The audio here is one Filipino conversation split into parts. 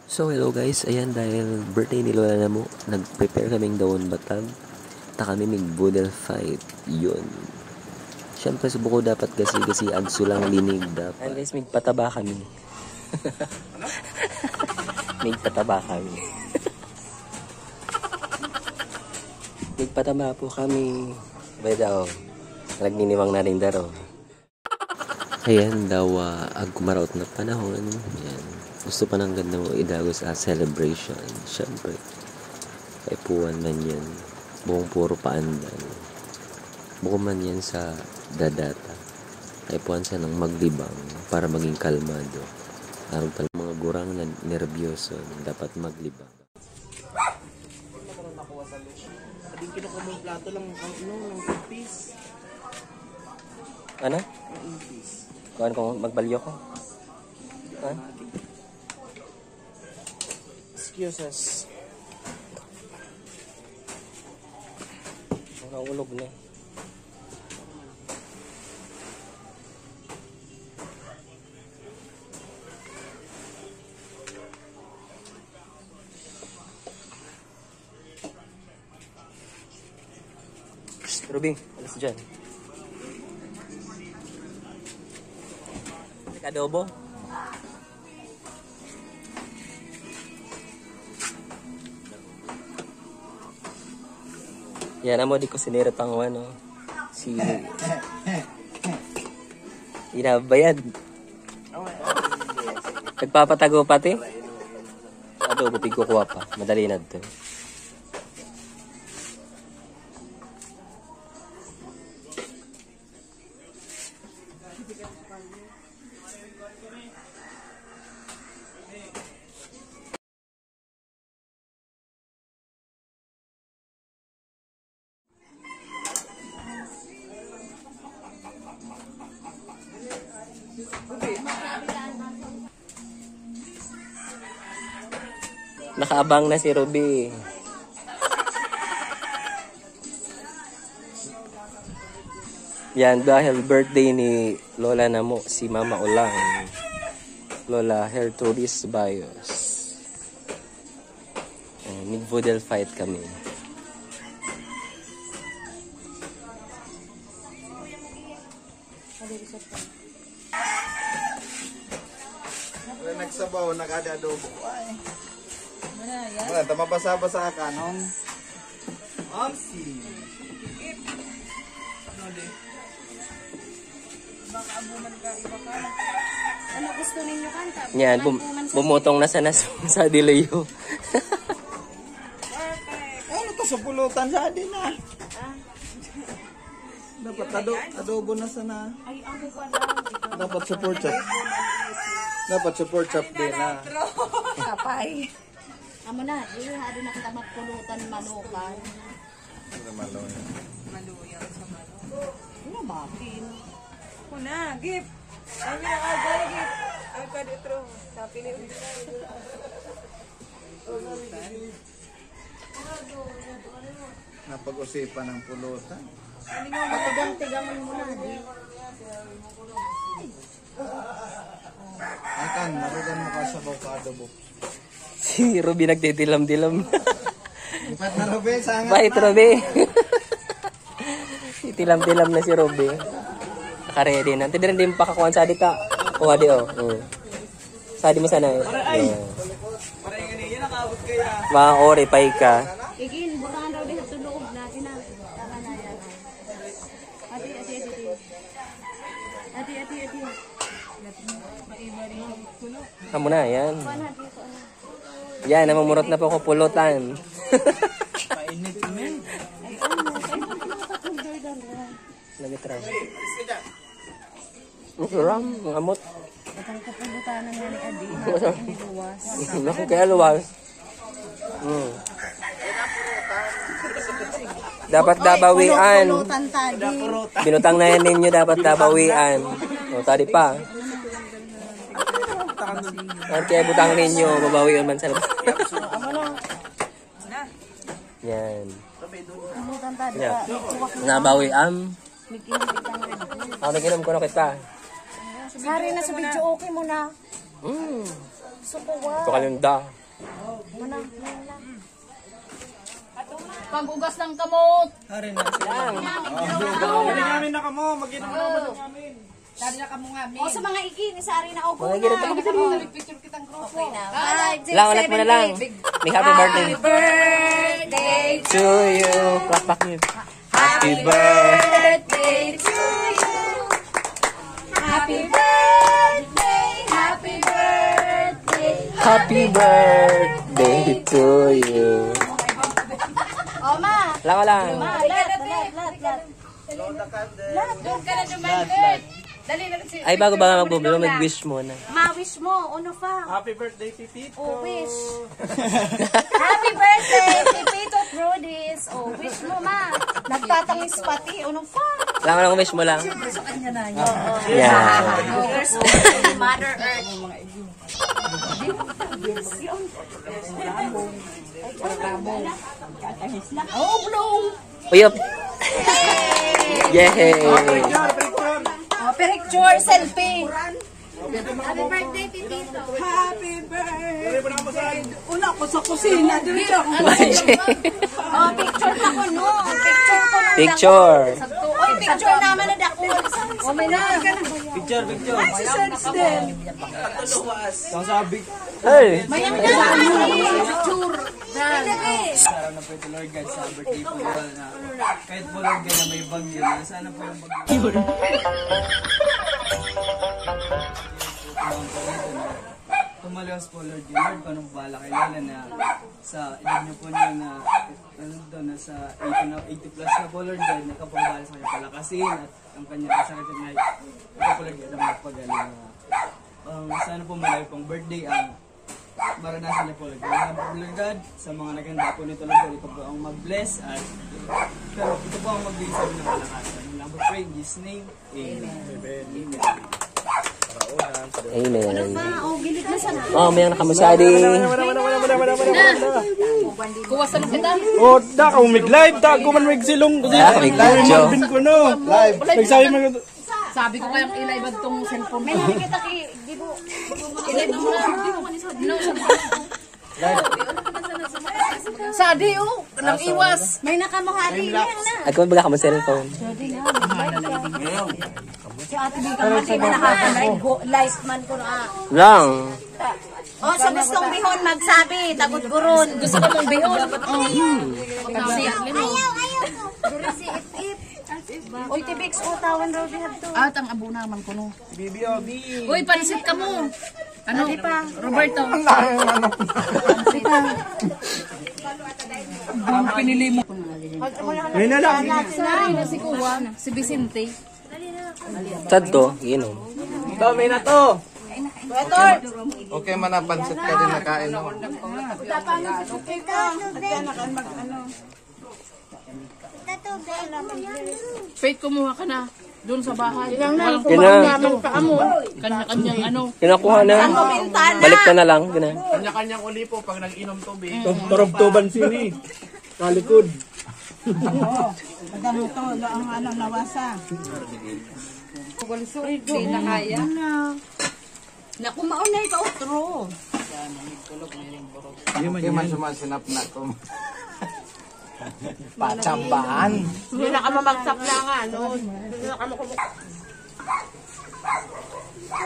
So hello guys, ayan dahil birthday ni Lola na mo, nag-prepare kaming daon batag, ta kami mig boodle fight, yun. Siyempre subuko dapat kasi agso lang linig dapat. Ayan guys, mig pataba kami. Mig pataba kami. Mig pataba po kami. Badaw, nagninimang na rin daro. Ayan daw, agkumaraot na panahon. Ayan. Gusto pa ng ganda mo idago sa celebration. Siyempre, kaipuan man yan. Buong puro paandan. Buko man yan sa dadata. Kaipuan sa nang maglibang para maging kalmado. Araw pala mga gurang na nervyoso, dapat maglibang. Kading kinuha mo yung plato lang ng 2 piece. Ano? Ng 1 piece. Kuhan kung magbalyo ko? Ha? Excuses. Nakaulog na. Ruby, alas dyan. Adobo. Yan amo di ko sinira pang ano si inabayad. Nagpapatago pati. Adobo pig kukuha pa. Madali na to. Nakaabang na si Ruby. Yan, dahil birthday ni Lola na mo, si Mama Ulang. Lola Hertrudis Bayos. Mid-voodle fight kami. Nagsabaw, nag-adobo. Ay. Wala, tamabasa-basa ka nung Omsi. Baka abunan ka, iba ka. Ano gusto ninyo kanta? Yan, bumutong na sana sa dilayo. Ano to sa pulutan sa din na? Dapat adobo na sana. Ay, ano pa lang? Dapat support chop. Dapat support chop din na. Kapay. Amo na, hado na kita magpulutan malukan. Ano maluyan? Maluyan sa malukan. Ano makin? Kuna, gift. Ay, minakagay, gift. Ay, kaditro. Sapi ni Ulit. Napag-usipan ng pulutan. Patugang-tigangan mo na. Akan, narugan mo ka sa bawka adobo. Si Ruby nagtitilam-tilam. Ipat na Ruby, sangat Bait, Ruby. Tilam-tilam na si Ruby. Naka-ready na. Hindi rin pakakuhan sa adita. Kuha di oh. Sadi mo sana eh. Parang yan nakabot kaya. Mga ori, pay ka. Igin, bukangan daw din sa tulog natin na. Tama na yan. Ati. Maiba rin yung pulo. Amo na, yan. Kuhan hati ko. Yan, namumurot na po ako pulutan. Painit men. Ay, ano? Ay, nakakapagdor doon. Nagitram. Ram, ngamot. Batang kapulutanan nga ni Adi. Hindi luwas. Naku, kaya luwas. Dapat dabawian. Pulutan tadi. Binutang na yan ninyo, dapat dabawian. O, tadi pa. At kaya butang ninyo, babawian man sa labas. Amo na. Yan. Pulutan tadi. Yeah. Nabawian. Nagkinang Ako naginom ko na kita. Sari na sa video, okay mo na. Ito kalinda. Pag-ugas ng kamot. Hari na sila. Hindi namin na kamo. Mag-inom naman namin. O sa mga iki, ni Sari na ako Mga na. ginagawa ko sa Picture kitang grupo. Okay na. lang, ulit mo na lang. May happy birthday. Birthday To you. Plak niyo. Happy birthday. to you. Happy birthday. Happy birthday. Happy birthday to you. O ma. Lang. Ma, lat. Doon ka na dumandit. Dali na si... Ay, bago ba nga magbubulo, mag-wish muna. Ma, wish mo. Ano pa? Happy birthday, Titito. O, wish. Happy birthday, Pipito Prudis. O, wish mo, ma. Nagtatangis pati. Ano pa? Lang, wish mo lang. Sa kanya na yun. Yeah. There's Mother Earth. Oh, blow! Uyop. Yay! Oh, picture, selfie. Happy birthday, Titito. Happy birthday. Una ko sa kusina. Dito ako. Oh, picture pa ko, no. Picture ko. nung Picture. dako. Oy, picture naman na dako. Oh, may na. Picture. Ay, si Sense din. Ang sabi. Hey! Mayang naman. Picture. Araw na po ito, Lord God, sa birthday po na kahit po, Lord God, na may bagyo na sana po yung bagyo. Tumalawas po, Lord God. Lord, kung anong bala kay Lola na sa edad niyo po niya na ano doon, nasa 80 plus na po, Lord God, nagkapangbala sa kanyang palakasin at ang kanyang kasakit na ito po, Lord God, ang magpagaling. Sana po malayo pong birthday ang maranasan niya po, Lord God. Lord God, sa mga naganda po nito, Lord God, ito po ang mag-bless at pero ito po ang magbigay sa inyo ng kalakasan. Lang po pray in Jesus' name. Amen. Amen. Oh, gilit na sana. Oh, may nakamasadi. Kuwasan kita. Oh, da ka umig-live, tago man mig silong. May video. Bin ko no. Live. Nagsabi man Sabi ko kayang ilay ba itong cellphone. May nakikita ki, di bo. Ilay mo na. No, Sadi, oh. Nang iwas. May nakamuhari. Yan na. At kung baga ka mo cellphone. Si Ate Bika mati manahan. Live man ko na. Lang. Oh, sa gustong bihon magsabi. Tagod guron. Gusto ko mong bihon. Ayaw. Duri si Ip-Ip. Uy, Tibix, tawan raw di hadto. At ang abo naman ko no. Bibi Obi. Uy, pansit ka mo. Ano? pa. Roberto. Ang pinili mo. Ngayon na lang. Sari na si Kuwa, si Vicente. Sad to, inom. Dami na to. Okay man na pansit ka din nakain no. Faith, kumuha ka na. Doon sa bahay. Walang Yun na. kanya-kanyang ano. Kinakuha na. Balik ka na lang. Yun na. Kanya-kanyang uli po pag nag-inom tubig. Torobtoban sini. Kalikod. Madamo to, ang ano, nawasa. Hindi na kaya. Naku, maunay ka otro. Okay man sumasinap na ko. Pachambaan. Hindi na ka mamagsak na nga, no? Hindi na ka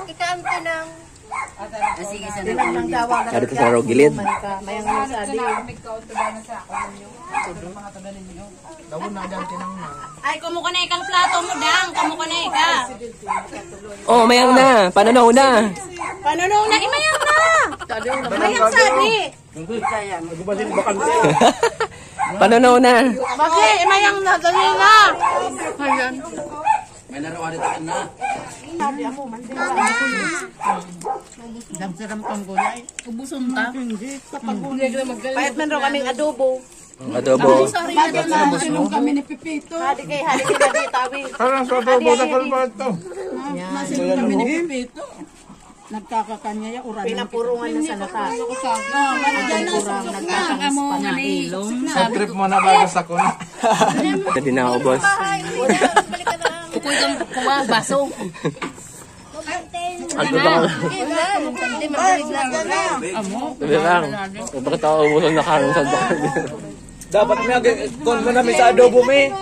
Ikampi ng... Sige, sa ng tawagan. Kaya dito sa raw gilid. Mayang nasadi. Daw na dyan tinang na. Ay, kumuha na ikang plato mo, Dang. Kumuha na ika. Oh, mayang na. Pananaw na. Panunong na, imayang na. Imayang sabi. Nagubasin bakante. Pananaw na. Bakit? Imayang na, dali na. May narawari tayo na. Damsaram pang gulay. Ubuson ta. Pahit man raw kaming adobo. Adobo. Sinong kami ni Pipito. Hadi kay na di tawi. Parang sa tubo sa kalbat to. Sinong kami ni Pipito. Nagkakakanya ya uran. Pinapurungan na sa nata. Kurang nagkakakas pa na ilong. Sa trip mo na bago sa kun. Hindi na ako, boss. Kukuy kang kuwa, baso. Ano ba? Hindi mabilis lang. Sabi lang. Bakit ako umusang na karong sa doktor? Dapat kon mo namin sa adobo, me.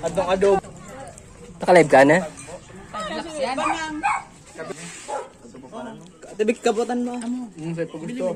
Adong adobo. Naka-live ka na? Tibig kabutan mo. Sa pagod to.